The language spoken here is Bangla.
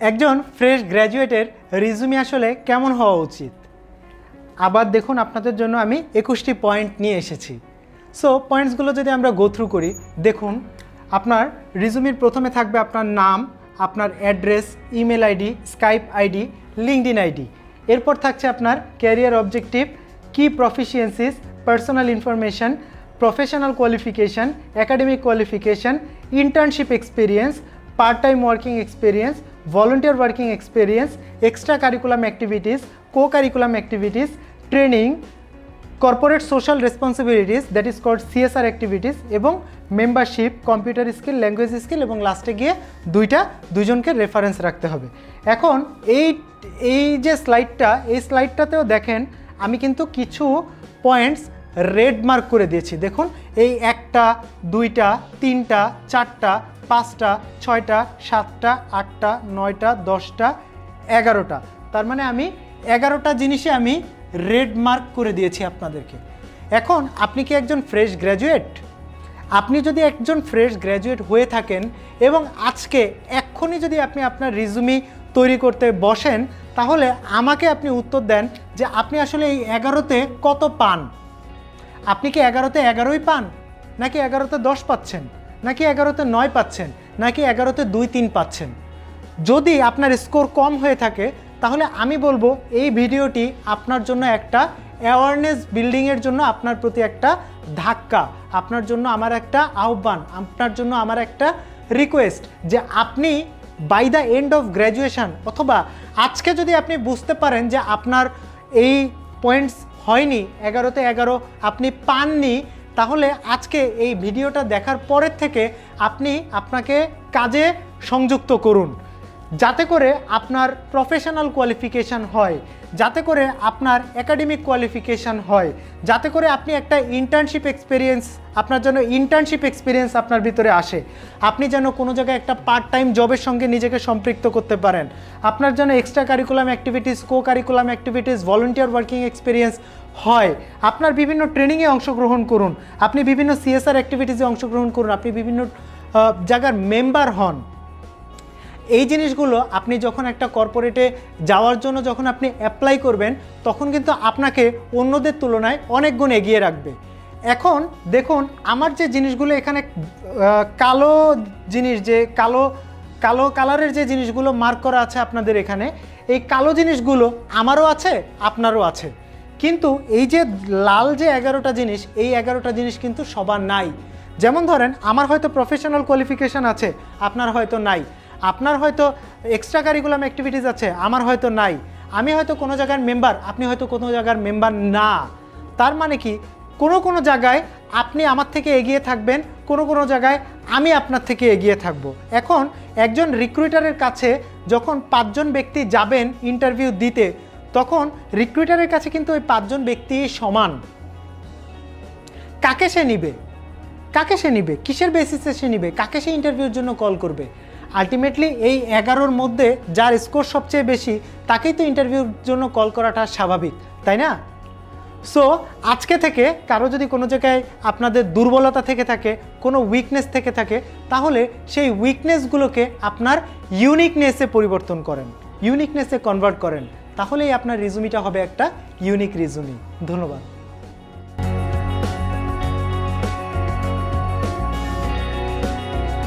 একজন ফ্রেশ গ্র্যাজুয়েটের রিজুমি আসলে কেমন হওয়া উচিত। আবার দেখুন, আপনাদের জন্য আমি 21টি পয়েন্ট নিয়ে এসেছি। সো পয়েন্টসগুলো যদি আমরা গো থ্রু করি, দেখুন আপনার রিজুমির প্রথমে থাকবে আপনার নাম, আপনার address, email ID, Skype ID, LinkedIn ID. এরপর থাকছে আপনার career objective, key proficiencies, personal information, professional qualification, academic qualification, internship experience, part time working experience, volunteer working experience, extra curriculum activities, co-curriculum activities, training, corporate social responsibilities that is called CSR activities এবং membership, computer skill, language skill এবং লাস্টে গিয়ে দুইজনকে রেফারেন্স রাখতে হবে। এখন এই যে স্লাইডটা, এই স্লাইডটাতেও দেখেন আমি কিন্তু কিছু পয়েন্টস রেড মার্ক করে দিয়েছি। দেখুন এই 1টা 2টা 3টা 4টা 5টা 6টা 7টা 8টা 9টা 10টা 11টা, তার মানে আমি 11টা জিনিসে আমি রেড মার্ক করে দিয়েছি আপনাদেরকে। এখন আপনি কি একজন ফ্রেশ গ্র্যাজুয়েট? আপনি যদি একজন ফ্রেশ গ্র্যাজুয়েট হয়ে থাকেন এবং আজকে এক্ষুনি যদি আপনি আপনার রিজুমি তৈরি করতে বসেন, তাহলে আমাকে আপনি উত্তর দেন যে আপনি আসলে এই 11তে কত পান। আপনি কি 11তে 11ই পান, নাকি 11তে 10 পাচ্ছেন, নাকি 11তে 9 পাচ্ছেন, নাকি 11তে 2-3 পাচ্ছেন? যদি আপনার স্কোর কম হয়ে থাকে তাহলে আমি বলবো এই ভিডিওটি আপনার জন্য একটা অ্যাওয়ারনেস বিল্ডিংয়ের জন্য আপনার প্রতি একটা ধাক্কা, আপনার জন্য আমার একটা আহ্বান, আপনার জন্য আমার একটা রিকোয়েস্ট যে আপনি by the end of graduation অথবা আজকে যদি আপনি বুঝতে পারেন যে আপনার এই পয়েন্টস হয়নি, 11তে 11 আপনি পাননি, তাহলে আজকে এই ভিডিওটা দেখার পরের থেকে আপনাকে কাজে সংযুক্ত করুন, যাতে করে আপনার প্রফেশনাল কোয়ালিফিকেশান হয়, যাতে করে আপনার একাডেমিক কোয়ালিফিকেশান হয়, যাতে করে আপনি একটা ইন্টার্নশিপ এক্সপিরিয়েন্স, আপনার জন্য ইন্টার্নশিপ এক্সপিরিয়েন্স আপনার ভিতরে আসে, আপনি যেন কোনো জায়গায় একটা পার্ট টাইম জবের সঙ্গে নিজেকে সম্পৃক্ত করতে পারেন, আপনার জন্য extra curriculum activities, co curriculum activities, volunteer working experience হয়, আপনার বিভিন্ন ট্রেনিংয়ে অংশগ্রহণ করুন, আপনি বিভিন্ন সিএসআর অ্যাক্টিভিটিসে অংশগ্রহণ করুন, আপনি বিভিন্ন জায়গার মেম্বার হন। এই জিনিসগুলো আপনি যখন একটা কর্পোরেটে যাওয়ার জন্য যখন আপনি অ্যাপ্লাই করবেন, তখন কিন্তু আপনাকে অন্যদের তুলনায় অনেক গুণ এগিয়ে রাখবে। এখন দেখুন আমার যে জিনিসগুলো এখানে কালো জিনিস, যে কালো কালারের যে জিনিসগুলো মার্ক করা আছে আপনাদের এখানে, এই কালো জিনিসগুলো আমারও আছে, আপনারও আছে, কিন্তু এই যে লাল যে 11টা জিনিস, এই 11টা জিনিস কিন্তু সবার নাই। যেমন ধরেন আমার হয়তো প্রফেশনাল কোয়ালিফিকেশান আছে, আপনার হয়তো নাই, আপনার হয়তো এক্সট্রা কারিকুলাম অ্যাক্টিভিটিস আছে, আমার হয়তো নাই, আমি হয়তো কোনো জায়গার মেম্বার, আপনি হয়তো কোনো জায়গার মেম্বার না। তার মানে কি কোনো জায়গায় আপনি আমার থেকে এগিয়ে থাকবেন, কোনো জায়গায় আমি আপনার থেকে এগিয়ে থাকব। এখন একজন রিক্রুটারের কাছে যখন 5 জন ব্যক্তি যাবেন ইন্টারভিউ দিতে, তখন রিক্রুটারের কাছে কিন্তু ওই 5 জন ব্যক্তি সমান। কাকে সে নিবে, কিসের বেসিসে সে নিবে, কাকে সে ইন্টারভিউর জন্য কল করবে? আলটিমেটলি এই 11র মধ্যে যার স্কোর সবচেয়ে বেশি তাকেই তো ইন্টারভিউর জন্য কল করাটা স্বাভাবিক, তাই না? সো আজকে থেকে কারো যদি কোনো জায়গায় আপনাদের দুর্বলতা থেকে থাকে, কোনো উইকনেস থেকে থাকে, তাহলে সেই উইকনেসগুলোকে আপনার ইউনিকনেসে পরিবর্তন করেন, ইউনিকনেসে কনভার্ট করেন, তাহলেই আপনার রিজুমিটা হবে একটা ইউনিক রিজুমি। ধন্যবাদ।